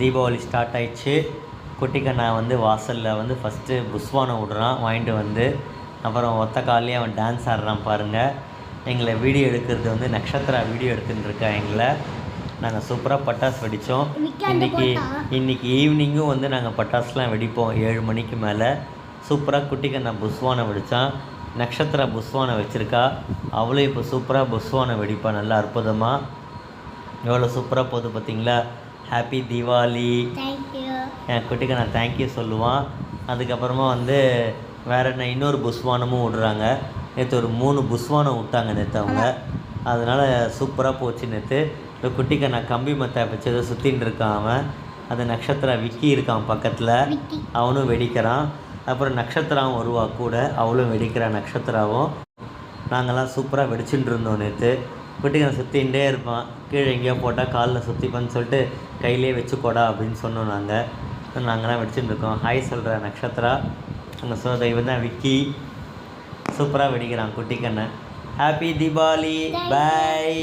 Deepavali start ஆயிடுச்சு. குட்டிக்கண்ணா வந்து வாசலில் வந்து ஃபஸ்ட்டு புஸ்வானம் விடுறான் வாங்கிட்டு வந்து. அப்புறம் ஒத்த காலையே அவன் டான்ஸ் ஆடுறான் பாருங்கள். எங்களை வீடியோ எடுக்கிறது வந்து நக்ஷத்ரா வீடியோ எடுத்துகிட்டு இருக்கா எங்களை. நாங்கள் சூப்பராக பட்டாசு வெடித்தோம். இன்றைக்கி ஈவினிங்கும் வந்து நாங்கள் பட்டாசுலாம் வெடிப்போம் 7 மணிக்கு மேலே. சூப்பராக குட்டிக்கண்ணா புஸ்வானம் வெடித்தான். நக்ஷத்ரா புஸ்வானம் வச்சுருக்கா. அவளும் இப்போ சூப்பராக புஸ்வானம் வெடிப்பா நல்லா அற்புதமாக. எவ்வளோ சூப்பராக போகுது பார்த்தீங்களா. ஹாப்பி தீபாவளி. என் குட்டிக்கண்ணா தேங்க்யூ சொல்லுவான். அதுக்கப்புறமா வந்து வேறு என்ன இன்னொரு புஸ்வானமும் விடுறாங்க. நேற்று ஒரு 3 புஸ்வானம் விட்டாங்க நேற்று அவங்க. அதனால் சூப்பராக போச்சு நேற்று. இப்போ குட்டிக்கண்ணா கம்பி மத்தை வச்சு ஏதோ சுற்றின்னு இருக்கான் அவன். அது நக்ஷத்ரா விக்கி இருக்கான் பக்கத்தில், அவனும் வெடிக்கிறான். அப்புறம் நக்ஷத்ராவும் வருவா கூட, அவளும் வெடிக்கிறான் நக்ஷத்ராவும். நாங்கள்லாம் சூப்பராக வெடிச்சுட்டு இருந்தோம் நேற்று. குட்டிக்கண்ணா சுற்றிகிட்டே இருப்பான். கீழே எங்கேயோ போட்டால் காலில் சுற்றிப்பான்னு சொல்லிட்டு கையிலே வச்சுக்கோடா அப்படின்னு சொன்னோம் நாங்கள். நாங்கள்லாம் வெடிச்சுட்டு இருக்கோம். ஹாய் சொல்கிற நக்ஷத்ரா. அங்கே சொல்கிற இவன் தான் விக்கி. சூப்பராக வெடிக்கிறான் குட்டிக்கண்ணை. ஹாப்பி தீபாவளி. பாய்.